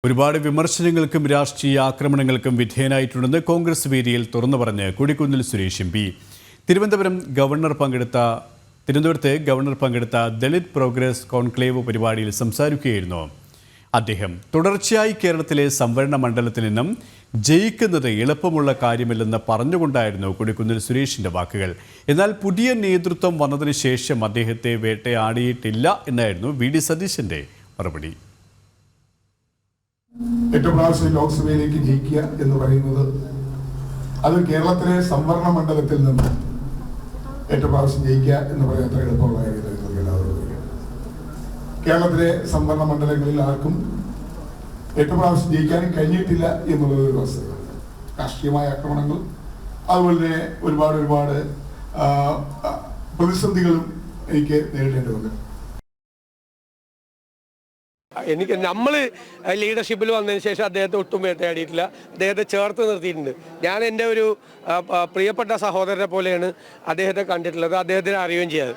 ഒരുപാട് വിമർശനങ്ങൾക്കും രാഷ്ട്രീയ ആക്രമണങ്ങൾക്കും വിധേയനായിട്ടുണ്ടെന്ന് കോൺഗ്രസ് വേദിയിൽ തുറന്നു പറഞ്ഞ് കൊടിക്കുന്നിൽ സുരേഷ് എം.പി. തിരുവനന്തപുരത്ത് ഗവർണർ പങ്കെടുത്ത ദളിത് പ്രോഗ്രസ് കോൺക്ലേവ് പരിപാടിയിൽ സംസാരിക്കുകയായിരുന്നു അദ്ദേഹം. തുടർച്ചയായി കേരളത്തിലെ സംവരണ മണ്ഡലത്തിൽ നിന്നും ജയിക്കുന്നത് എളുപ്പമുള്ള കാര്യമല്ലെന്ന് പറഞ്ഞുകൊണ്ടായിരുന്നു കൊടിക്കുന്നിൽ സുരേഷിന്റെ വാക്കുകൾ. എന്നാൽ പുതിയ നേതൃത്വം വന്നതിന് ശേഷം അദ്ദേഹത്തെ വേട്ടയാടിയിട്ടില്ല എന്നായിരുന്നു വി.ഡി. സതീശന്റെ മറുപടി. ഏറ്റവും പ്രാവശ്യം ലോക്സഭയിലേക്ക് ജയിക്കുക എന്ന് പറയുന്നത് അത് കേരളത്തിലെ സംവരണ മണ്ഡലത്തിൽ നിന്ന് ഏറ്റവും പ്രാവശ്യം ജയിക്കുക എന്ന് പറയാൻ അത്ര എളുപ്പമുള്ള കാര്യമില്ല. കേരളത്തിലെ സംവരണ മണ്ഡലങ്ങളിൽ ആർക്കും ഏറ്റവും പ്രാവശ്യം ജയിക്കാനും കഴിഞ്ഞിട്ടില്ല എന്നുള്ളൊരു വസ്തുത. രാഷ്ട്രീയമായ ആക്രമണങ്ങൾ അതുപോലെ തന്നെ ഒരുപാട് പ്രതിസന്ധികളും എനിക്ക് നേരിടേണ്ടി വന്നു. നമ്മൾ ലീഡർഷിപ്പിൽ വന്നതിന് ശേഷം അദ്ദേഹത്തെ ഒട്ടും വേട്ടയാടിയിട്ടില്ല. അദ്ദേഹത്തെ ചേർത്ത് നിർത്തിയിട്ടുണ്ട്. ഞാൻ എൻ്റെ ഒരു പ്രിയപ്പെട്ട സഹോദരനെ പോലെയാണ് അദ്ദേഹത്തെ കണ്ടിട്ടുള്ളത്. അദ്ദേഹത്തിന് അറിയുകയും ചെയ്യാതെ